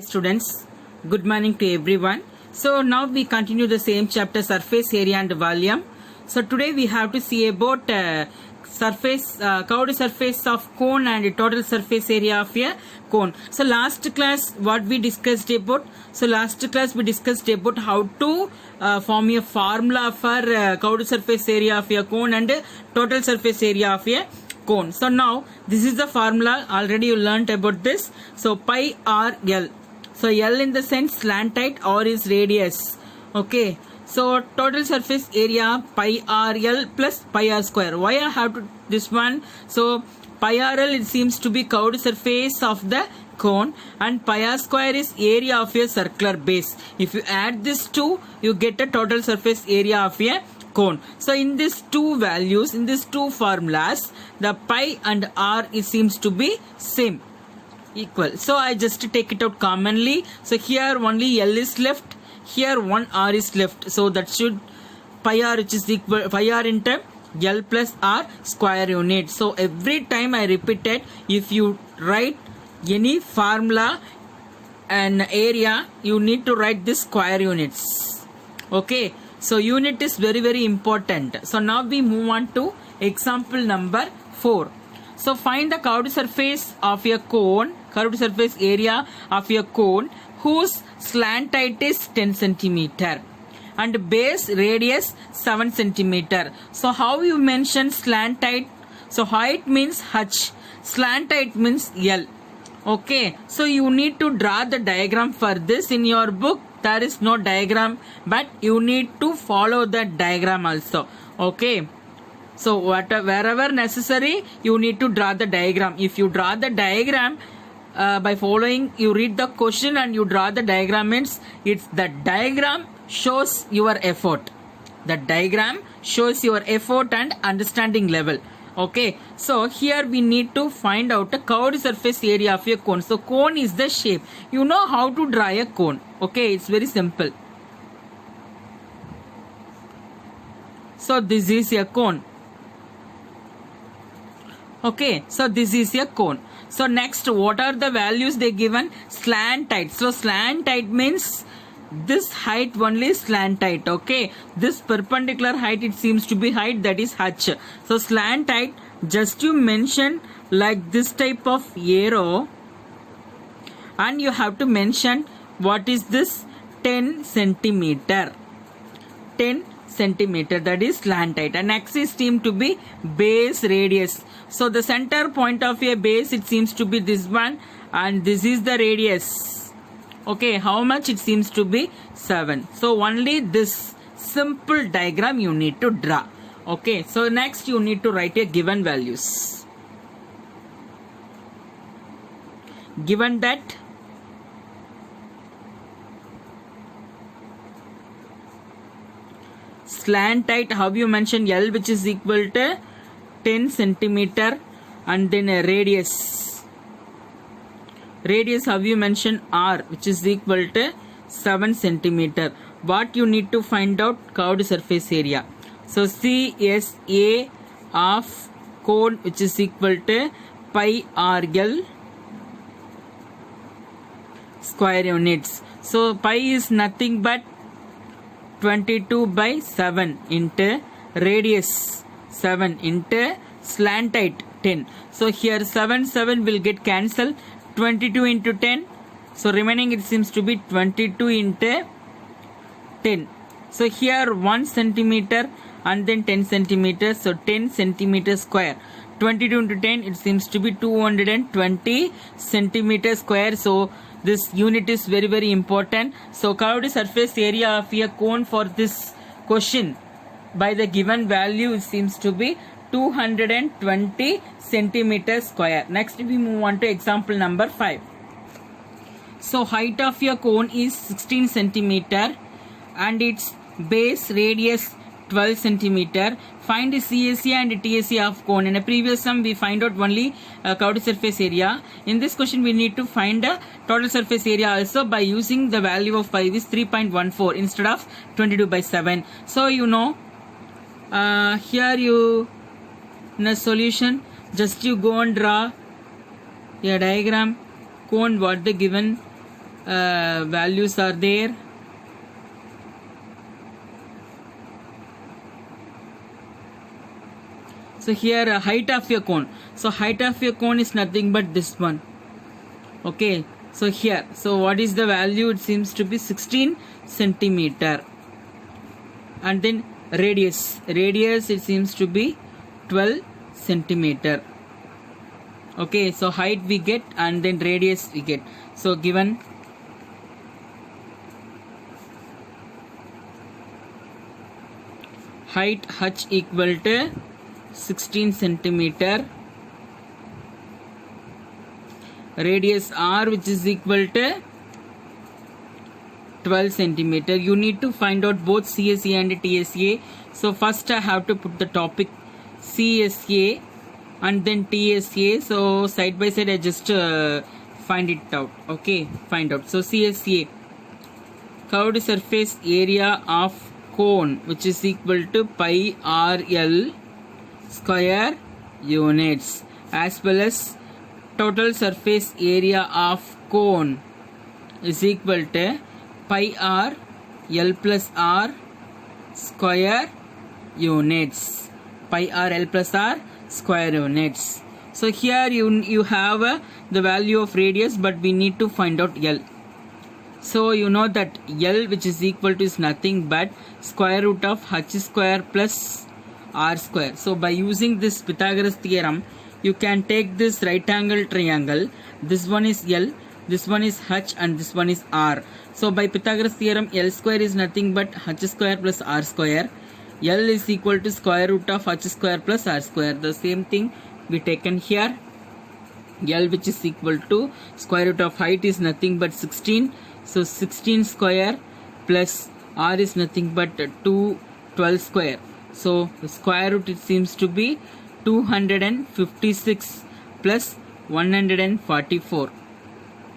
Students, good morning to everyone. So now we continue the same chapter, surface area and volume. So today we have to see about curved surface of cone and total surface area of a cone. So last class what we discussed about? So last class we discussed about how to form a formula for curved surface area of a cone and total surface area of a cone. So now this is the formula, already you learnt about this. So pi r l. So L in the sense slant height, R is radius. Okay. So total surface area pi r l plus pi r square. Why I have to this one? So pi r l it seems to be curved surface of the cone and pi r square is area of a circular base. If you add this two, you get a total surface area of a cone. So in these two values, in these two formulas, the pi and r it seems to be same, equal. So I just take it out commonly. So here only L is left, here one r is left. So that should pi r which is equal pi r into L plus r square unit. So every time I repeat it, if you write any formula and area, you need to write this square units. Okay. So unit is very important. So now we move on to example number 4. So find the curved surface of a cone, curved surface area of a cone whose slant height is 10 centimeter and base radius 7 centimeter. So how you mention slant height? So height means h, slant height means L. Okay, so you need to draw the diagram for this. In your book there is no diagram, but you need to follow the diagram also. Okay, so wherever necessary you need to draw the diagram. If you draw the diagram by following, you read the question and you draw the diagram, means it's the diagram shows your effort. The diagram shows your effort and understanding level. Okay, so here we need to find out a curved surface area of a cone. So cone is the shape. You know how to draw a cone. Okay, it's very simple. So this is a cone. Okay, so this is a cone. So next, what are the values they given? Slant height. So slant height means this height only slant height. Okay, this perpendicular height it seems to be height, that is h. So slant height, just you mention like this type of arrow and you have to mention what is this, 10 centimeter. 10 centimeter, that is slant height. And next is seem to be base radius. So the center point of a base it seems to be this one and this is the radius. Okay, how much? It seems to be 7. So only this simple diagram you need to draw. Okay, so next you need to write a given values. Given that slant height, how you mention L, which is equal to 10 centimeter and then a radius. Radius, how you mention R, which is equal to 7 centimeter. What you need to find out? Curved surface area. So CSA of cone which is equal to pi RL square units. So pi is nothing but 22 by 7 into radius 7 into slant height 10. So here 7 will get cancelled. 22 into 10. So remaining it seems to be 22 into 10. So here 1 centimeter and then 10 centimeters. So 10 centimeter square. 22 into 10 it seems to be 220 centimeter square. So this unit is very important. So curved surface area of a cone for this question by the given value it seems to be 220 centimeter square. Next we move on to example number 5. So height of a cone is 16 centimeter and its base radius 12 centimeter. Find the CSA and TSA of cone. In a previous sum we find out only curved surface area. In this question we need to find a total surface area also by using the value of pi is 3.14 instead of 22 by 7. So you know here you in a solution just you go and draw a diagram cone what the given values are there? So here height of a cone. So height of a cone is nothing but this one. Okay. So here, so what is the value? It seems to be 16 centimeter. And then radius it seems to be 12 centimeter. Okay, so height we get and then radius we get. So given height h equal to 16 centimeter, radius r which is equal to 12 centimeter. You need to find out both CSA and TSA. So first I have to put the topic CSA and then TSA. So side by side I just find it out. Okay, find out. So CSA, curved surface area of cone, which is equal to pi RL square units, as well as total surface area of cone is equal to pi r L plus r square units. Pi r L plus r square units. So here you have the value of radius, but we need to find out L. So you know that L, which is equal to, is nothing but square root of h square plus r square. So by using this Pythagoras theorem, you can take this right angle triangle. This one is L, this one is h, and this one is r. So by Pythagoras theorem, L square is nothing but h square plus r square. L is equal to square root of h square plus r square. The same thing we taken here. L, which is equal to square root of height, is nothing but 16. So 16 square plus r is nothing but 12 square. So the square root, it seems to be 256 plus 144.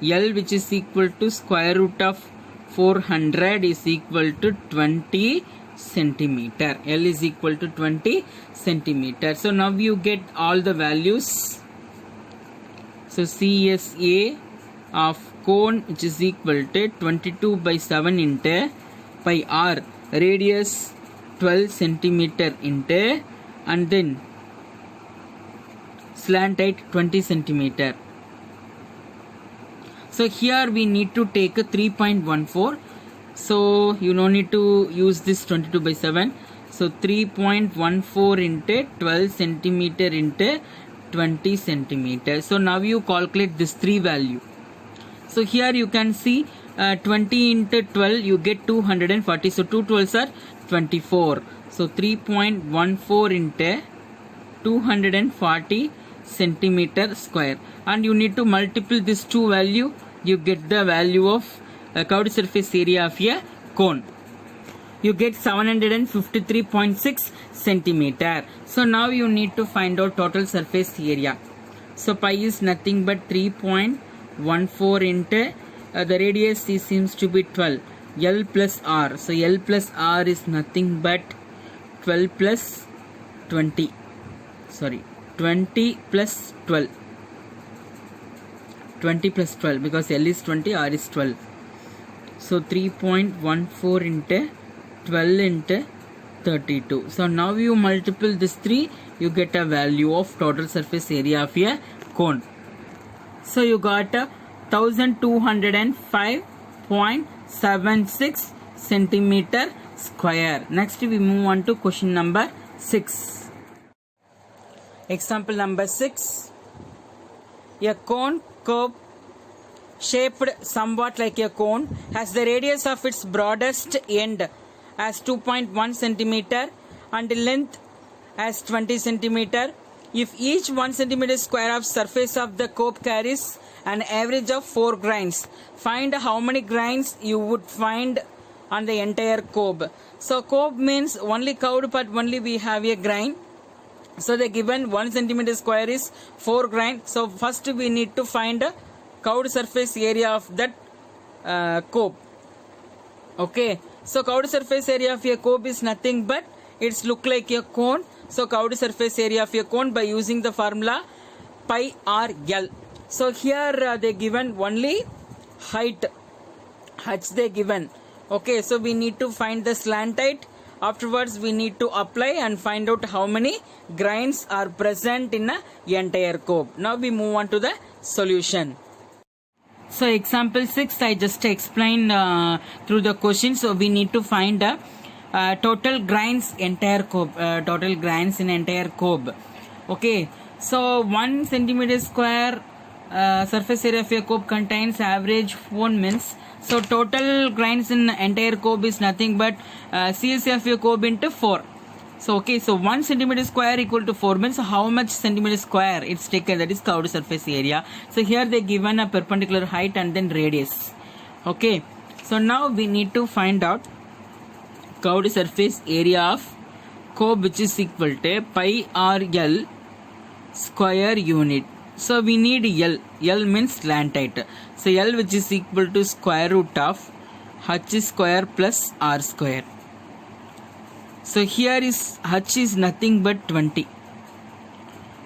L, which is equal to square root of 400, is equal to 20 centimeter. L is equal to 20 centimeter. So now you get all the values. So CSA of cone, which is equal to 22 by 7 into pi r, radius 12 centimeter into, and then slant height 20 centimeter. So here we need to take a 3.14. So you no need to use this 22 by 7. So 3.14 into 12 centimeter into 20 centimeter. So now you calculate this 3 value. So here you can see 20 into 12, you get 240. So 2 12s are 24. So 3.14 into 240 centimeter square. And you need to multiply this 2 value. You get the value of curved surface area of a cone. You get 753.6 centimeter. So now you need to find out total surface area. So pi is nothing but 3.14 into the radius seems to be 12. L plus r. So L plus r is nothing but 12 plus 20. Sorry, 20 plus 12. 20 plus 12, because L is 20, R is 12. So 3.14 into 12 into 32. So now you multiple this 3, you get a value of total surface area of a cone. So you got a 1205.76 centimeter square. Next we move on to question number 6. Example number 6. A cone curve shaped somewhat like a cone has the radius of its broadest end as 2.1 centimeter and length as 20 centimeter. If each 1 centimeter square of surface of the curve carries an average of 4 grains, find how many grains you would find on the entire curve. So curve means only curved part, only we have a grain. So the given 1 centimeter square is 4 grain. So first we need to find a curved surface area of that curve. Okay. So curved surface area of a curve is nothing but it's look like a cone. So curved surface area of a cone by using the formula pi r L. So here they given only height. H they given. Okay, so we need to find the slant height. Afterwards, we need to apply and find out how many grains are present in a entire cob. Now we move on to the solution. So example 6, I just explained through the question. So we need to find the total grains entire cob. Total grains in entire cob. Okay, so 1 centimeter square surface area of a cob contains average 4 mins. So total grains in entire cob is nothing but CSA of a cob into 4. So okay, so 1 centimeter square equal to 4 means how much centimeter square it's taken, that is curved surface area. So here they given a perpendicular height and then radius. Okay, so now we need to find out curved surface area of cob, which is equal to pi r L square unit. So we need L. L means slant height. So L, which is equal to square root of h square plus r square. So here is h is nothing but 20.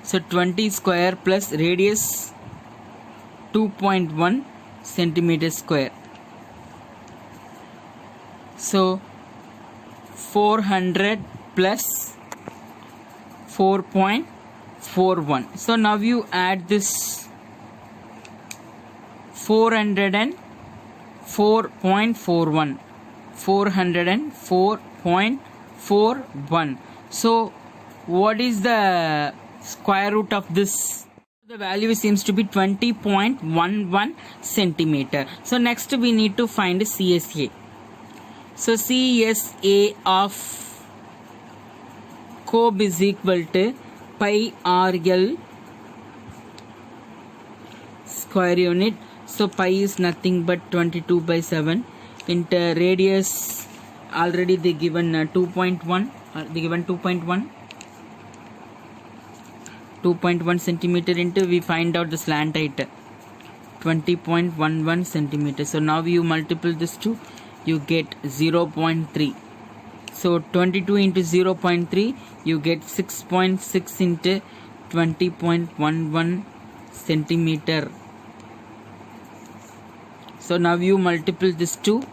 So 20 square plus radius 2.1 centimeter square. So 400 plus 4.41. So now you add this 404.41. 404.41. So what is the square root of this? The value seems to be 20.11 centimeter. So next we need to find CSA. So CSA of cob is equal to pi r L square unit. So pi is nothing but 22 by 7 into radius. Already they given 2.1. They given 2.1 centimeter into, we find out the slant height 20.11 centimeter. So now you multiple this to, you get 0.3. So 22 into 0.3, you get 6.6 into 20.11 centimeter. So now you multiple this to,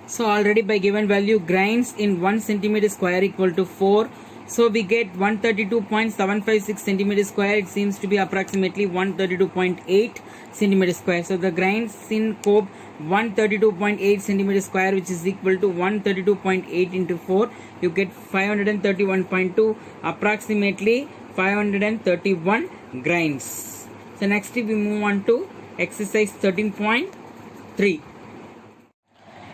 so already by given value grains in 1 centimeter square equal to 4. So we get 132.756 centimeter square. It seems to be approximately 132.8 centimeter square. So the grains in cob 132.8 centimeter square, which is equal to 132.8 into 4. You get 531.2, approximately 531 grains. So next we move on to exercise 13.3.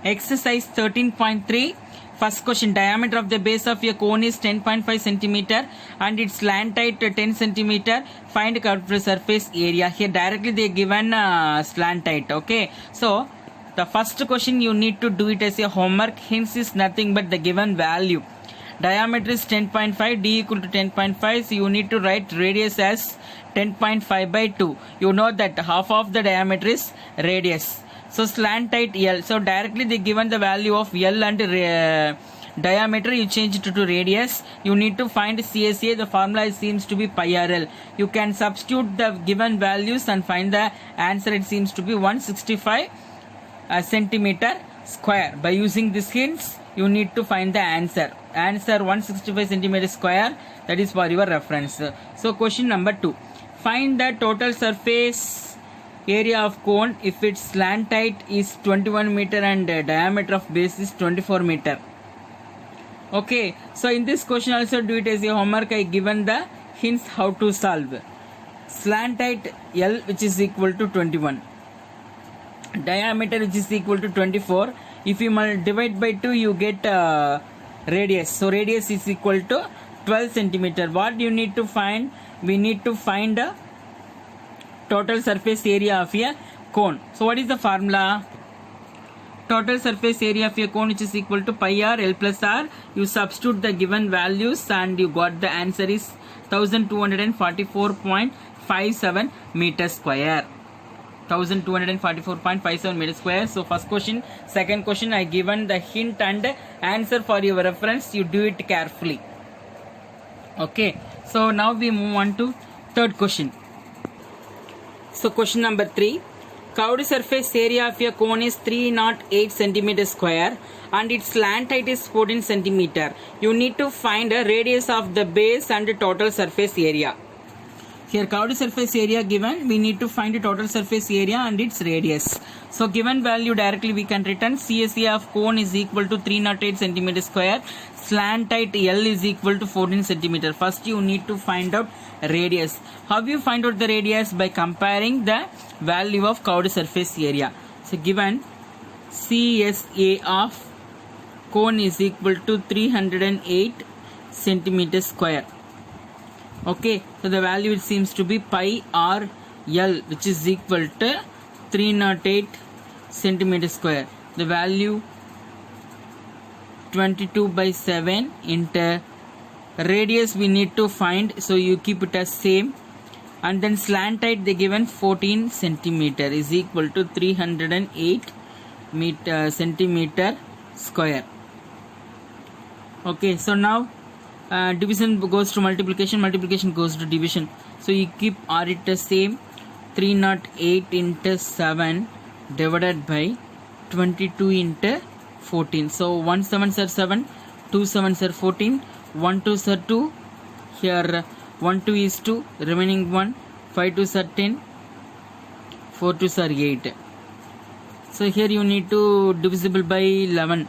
Exercise 13.3. First question, diameter of the base of a cone is 10.5 centimeter and its slant height 10 centimeter. Find curved surface area. Here directly they given slant height. Okay, so the first question you need to do it as a homework. Hence is nothing but the given value. Diameter is 10.5, d equal to 10.5. So you need to write radius as 10.5 by 2. You know that half of the diameter is radius. So slant height L. So directly they given the value of L and diameter. You change it to radius. You need to find CSA. The formula seems to be pi RL. You can substitute the given values and find the answer. It seems to be 165 centimeter square. By using these hints, you need to find the answer. Answer 165 centimeter square. That is for your reference. So question number 2. Find the total surface area of cone if its slant height is 21 meter and diameter of base is 24 meter. Okay, so in this question also do it as a homework. I given the hints how to solve. Slant height L, which is equal to 21, diameter which is equal to 24. If you divide by 2, you get radius. So radius is equal to 12 centimeter. What you need to find? We need to find the total surface area of a cone. So what is the formula? Total surface area of a cone, which is equal to pi r L plus r. You substitute the given values and you got the answer is 1244.57 meter square. 1244.57 meter square. So first question, second question I given the hint and answer for your reference. You do it carefully. Okay, so now we move on to third question. So question number 3. curved surface area of a cone is 308 centimeter square and its slant height is 14 centimeter. You need to find a radius of the base and the total surface area. Here curved surface area given, we need to find the total surface area and its radius. So given value directly we can return CSA of cone is equal to 308 centimeter square, slant height L is equal to 14 centimeter. First you need to find out radius. How you find out the radius? By comparing the value of curved surface area. So given CSA of cone is equal to 308 centimeter square. Okay, so the value it seems to be pi r L, which is equal to 308 centimeter square. The value 22 by 7 into radius we need to find, so you keep it as same, and then slant height they given 14 centimeter is equal to 308 centimeter square. Okay, so now division goes to multiplication, multiplication goes to division, so you keep r it the same, 308 into 7 divided by 22 into 14. So 1 7s are 7, 2 7s are 14, 1 2s are 2, here 1 2 is 2, remaining 1, 5 2s are 10, 4 2s are 8. So here you need to divisible by 11,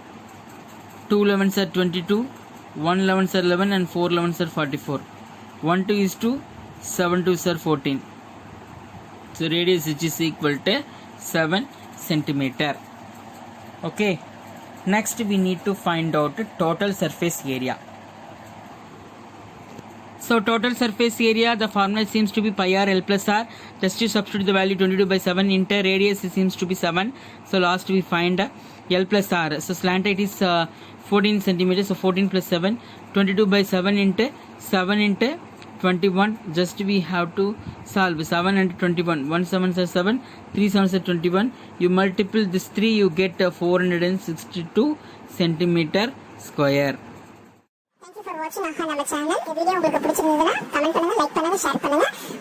2 11s are 22, 1 11s are 11 and 4 11s are 44. 1 2 is 2, 7 2s are 14. So radius which is equal to 7 centimeter. Okay. Next we need to find out total surface area. So total surface area, the formula seems to be pi r L plus r. Just to substitute the value 22 by 7 into radius seems to be 7. So last we find L plus r. So slant height is 14 centimeters. So 14 plus 7, 22 by 7 into 7 into 21. Just we have to solve 7 and 21. 1 7 is 7, 3 7 is 21. You multiple this 3, you get 462 centimeter square. Thank you for watching our channel. If you like this video, comment, like, share.